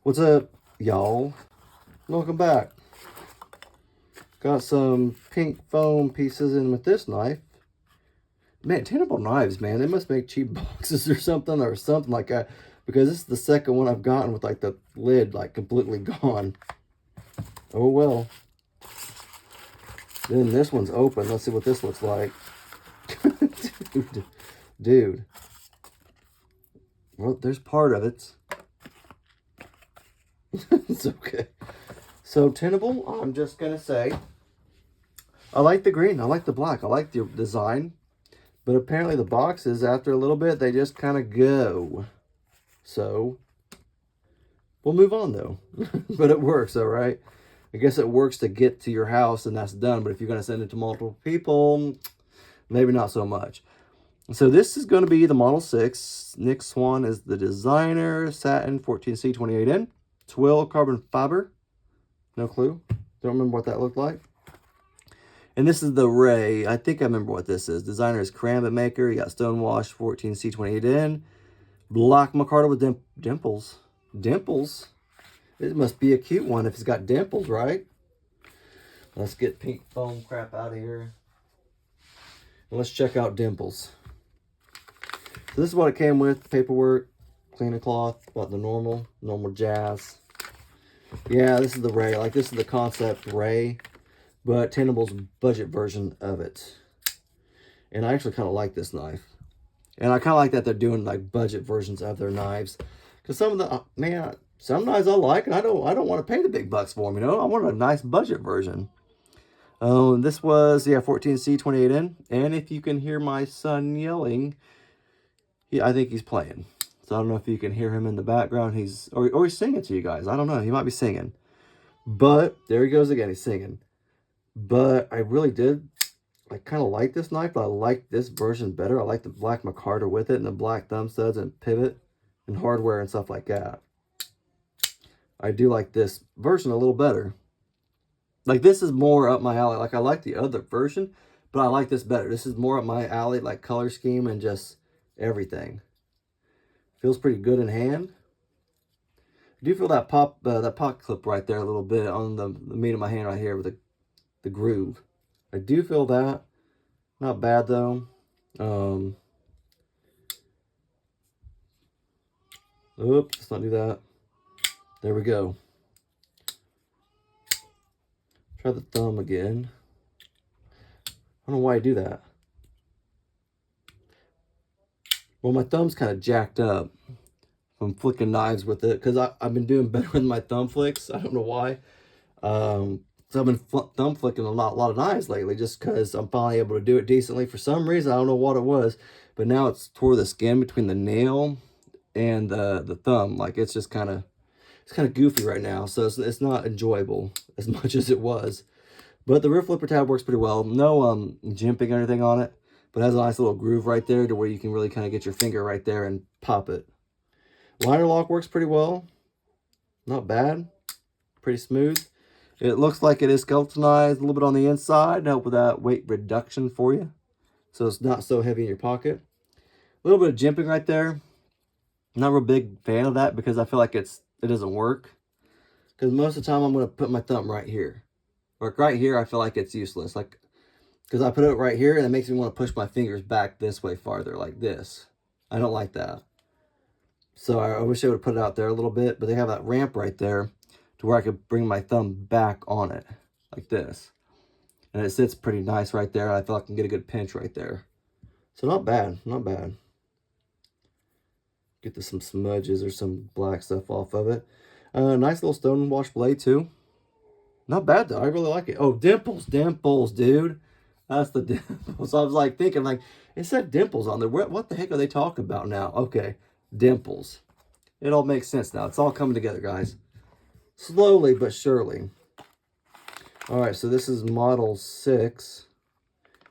What's up, y'all? Welcome back. Got some pink foam pieces in with this knife. Man, Tenable knives, man. They must make cheap boxes or something like that. Because this is the second one I've gotten with like the lid like completely gone. Oh well. Then this one's open. Let's see what this looks like. Dude. Well, there's part of it. It's okay. So Tenable, I'm just gonna say, I like the green, I like the black, I like the design, but apparently the boxes, after a little bit, they just kind of go. So we'll move on though. But it works, all right. I guess it works to get to your house and that's done. But if you're gonna send it to multiple people, maybe not so much. So this is going to be the Model 6. Nick Swan is the designer. Satin 14C 28N. Twill carbon fiber. No clue. Don't remember what that looked like. And this is the Rei. I think I remember what this is. Designer is Karambit Maker. You got Stonewash 14C 28N. Black micarta with dimples. Dimples? It must be a cute one if it's got dimples, right? Let's get pink foam crap out of here. And let's check out dimples. So this is what it came with. Paperwork, cleaning cloth, about the normal jazz. Yeah, this is the Rei. Like, this is the kansept Rei, but Tenable's budget version of it. And I actually kind of like this knife. And I kind of like that they're doing, like, budget versions of their knives. Because some of the, man, some knives I like, and I don't want to pay the big bucks for them, you know? I want a nice budget version. This was, yeah, 14C 28N. And if you can hear my son yelling, I think he's playing. So I don't know if you can hear him in the background. He's singing to you guys. I don't know. He might be singing. But there he goes again. He's singing. But I really did. I kind of like this knife, but I like this version better. I like the black micarta with it and the black thumb studs and pivot and hardware and stuff like that. I do like this version a little better. Like, this is more up my alley. Like, I like the other version, but I like this better. This is more up my alley, like color scheme and just everything. Feels pretty good in hand. I do feel that pop clip right there a little bit on the meat of my hand right here with the groove. I do feel that. Not bad though. Oops, let's not do that. There we go. Try the thumb again. I don't know why I do that. Well, my thumb's kind of jacked up from flicking knives with it because I've been doing better with my thumb flicks. I don't know why. So I've been thumb flicking a lot of knives lately just because I'm finally able to do it decently. For some reason, I don't know what it was, but now it's tore the skin between the nail and the thumb. Like, it's just kind of goofy right now, so it's not enjoyable as much as it was. But the rear flipper tab works pretty well. No jimping or anything on it. But it has a nice little groove right there to where you can really kind of get your finger right there and pop it. Liner lock works pretty well. Not bad. Pretty smooth. It looks like it is skeletonized a little bit on the inside to help with that weight reduction for you. So it's not so heavy in your pocket. A little bit of jimping right there. Not a real big fan of that because I feel like it doesn't work. Because most of the time I'm going to put my thumb right here. Like right here, I feel like it's useless. Like, because I put it right here and it makes me want to push my fingers back this way farther, like this. I don't like that. So I wish they would put it out there a little bit, but they have that ramp right there to where I could bring my thumb back on it, like this. And it sits pretty nice right there. I feel like I can get a good pinch right there. So not bad, not bad. Get some smudges or some black stuff off of it. Nice little stone wash blade too. Not bad though, I really like it. Oh, dimples, dude. That's the dimples. So I was like thinking, like, it said dimples on there. What the heck are they talking about now? Okay, dimples. It all makes sense now. It's all coming together, guys. Slowly but surely. All right, so this is Model 6.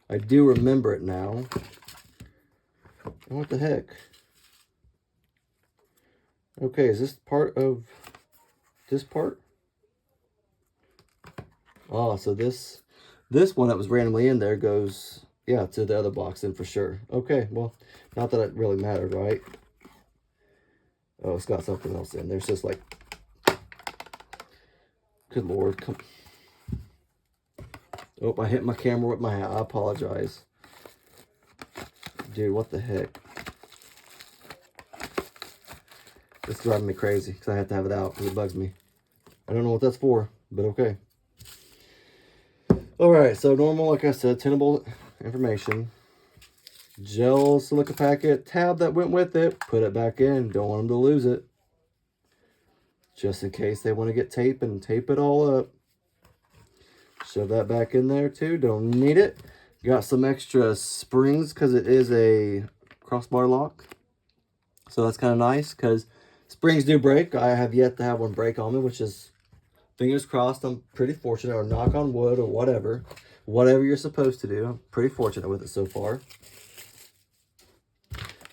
I do remember it now. What the heck? Okay, is this part of this part? Oh, so this one that was randomly in there goes, yeah, to the other box then for sure. Okay, well, not that it really mattered, right? Oh, it's got something else in there. It's just like Good Lord. Come. Oh, I hit my camera with my hat. I apologize. Dude, what the heck? It's driving me crazy because I have to have it out because it bugs me. I don't know what that's for, but okay. Alright, so normal, like I said, Tenable information. Gel silica packet, tab that went with it. Put it back in. Don't want them to lose it. Just in case they want to get tape and tape it all up. Shove that back in there too. Don't need it. Got some extra springs because it is a crossbar lock. So that's kind of nice because springs do break. I have yet to have one break on me, which is, fingers crossed, I'm pretty fortunate, or knock on wood, or whatever. Whatever you're supposed to do. I'm pretty fortunate with it so far.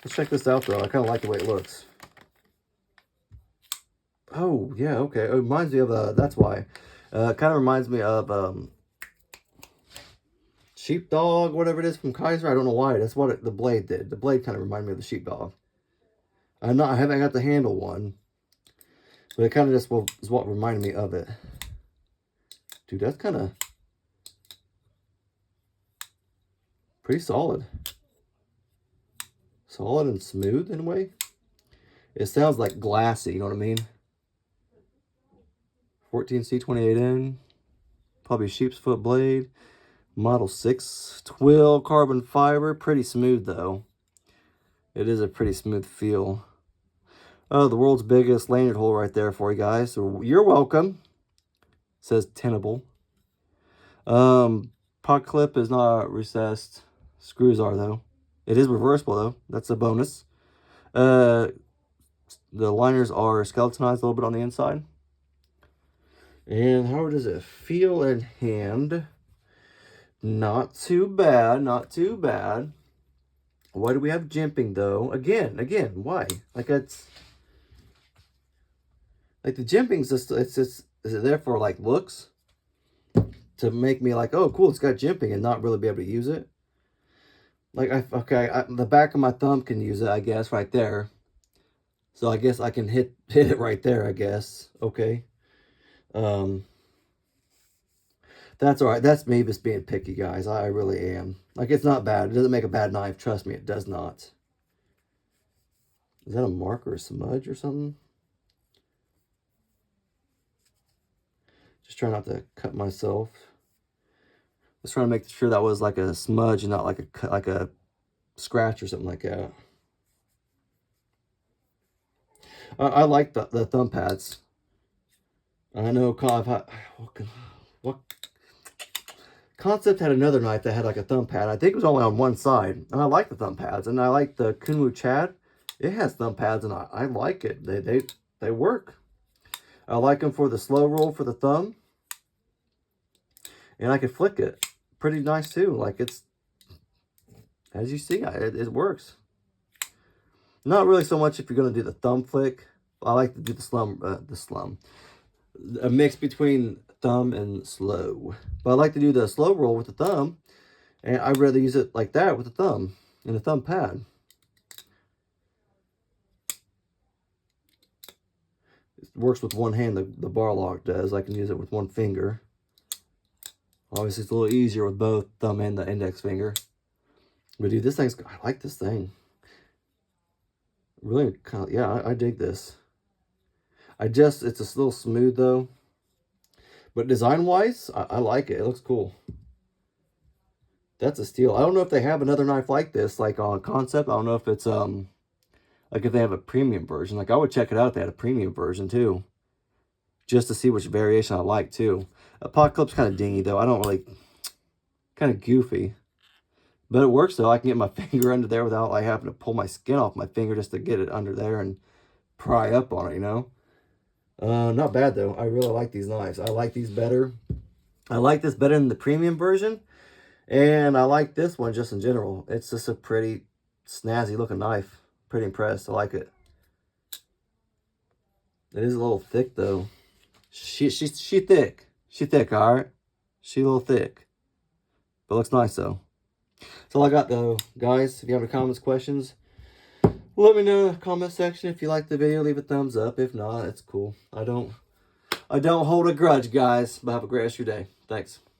Let's check this out though. I kind of like the way it looks. Oh, yeah, okay. It reminds me of, that's why. It kind of reminds me of sheepdog, whatever it is from Kaiser. I don't know why. That's what the blade did. The blade kind of reminded me of the sheepdog. I haven't got the handle one, but it kind of just is what reminded me of it. Dude, that's kind of pretty solid. Solid and smooth in a way. It sounds like glassy, you know what I mean? 14C28N, probably sheep's foot blade, Model 6 twill carbon fiber, pretty smooth though. It is a pretty smooth feel. Oh, the world's biggest lanyard hole right there for you guys. So you're welcome. It says Tenable. Pot clip is not recessed. Screws are though. It is reversible though. That's a bonus. The liners are skeletonized a little bit on the inside. And how does it feel in hand? Not too bad, not too bad. Why do we have jimping though? Again, why? Like it's like the jimping's just, it's just, is it there for like looks? To make me like, oh cool, it's got jimping, and not really be able to use it? Like the back of my thumb can use it, I guess, right there. So I guess I can hit it right there, I guess. Okay. That's all right. That's me just being picky, guys. I really am. Like, it's not bad. It doesn't make a bad knife. Trust me, it does not. Is that a mark or a smudge or something? Just trying not to cut myself. Just trying to make sure that was like a smudge and not like a scratch or something like that. I like the thumb pads. I know what Kansept had another knife that had like a thumb pad. I think it was only on one side. And I like the thumb pads. And I like the Kunwu Chad. It has thumb pads and I like it. They work. I like them for the slow roll for the thumb. And I can flick it. Pretty nice too. Like it's, as you see, it works. Not really so much if you're going to do the thumb flick. I like to do a mix between thumb and slow. But I like to do the slow roll with the thumb, and I'd rather use it like that with the thumb and the thumb pad. It works with one hand, the bar lock does. I can use it with one finger. Obviously, it's a little easier with both thumb and the index finger. But dude, I like this thing. Really, kind of, yeah, I dig this. It's a little smooth though. But design-wise, I like it. It looks cool. That's a steal. I don't know if they have another knife like this, like on Kansept. I don't know if it's, like if they have a premium version. Like, I would check it out if they had a premium version, too. Just to see which variation I like, too. A pot clip's kind of dingy, though. I don't really, kind of goofy. But it works, though. I can get my finger under there without, like, having to pull my skin off my finger just to get it under there and pry up on it, you know? Not bad though. I really like these knives. I like these better. I like this better than the premium version. And I like this one just in general. It's just a pretty snazzy looking knife. Pretty impressed. I like it. It is a little thick though. She thick. She thick, alright? She a little thick. But looks nice though. That's all I got though. Guys, if you have any comments, questions, let me know in the comment section. If you like the video, leave a thumbs up. If not, it's cool. I don't I don't hold a grudge, guys. But have a great rest of your day. Thanks.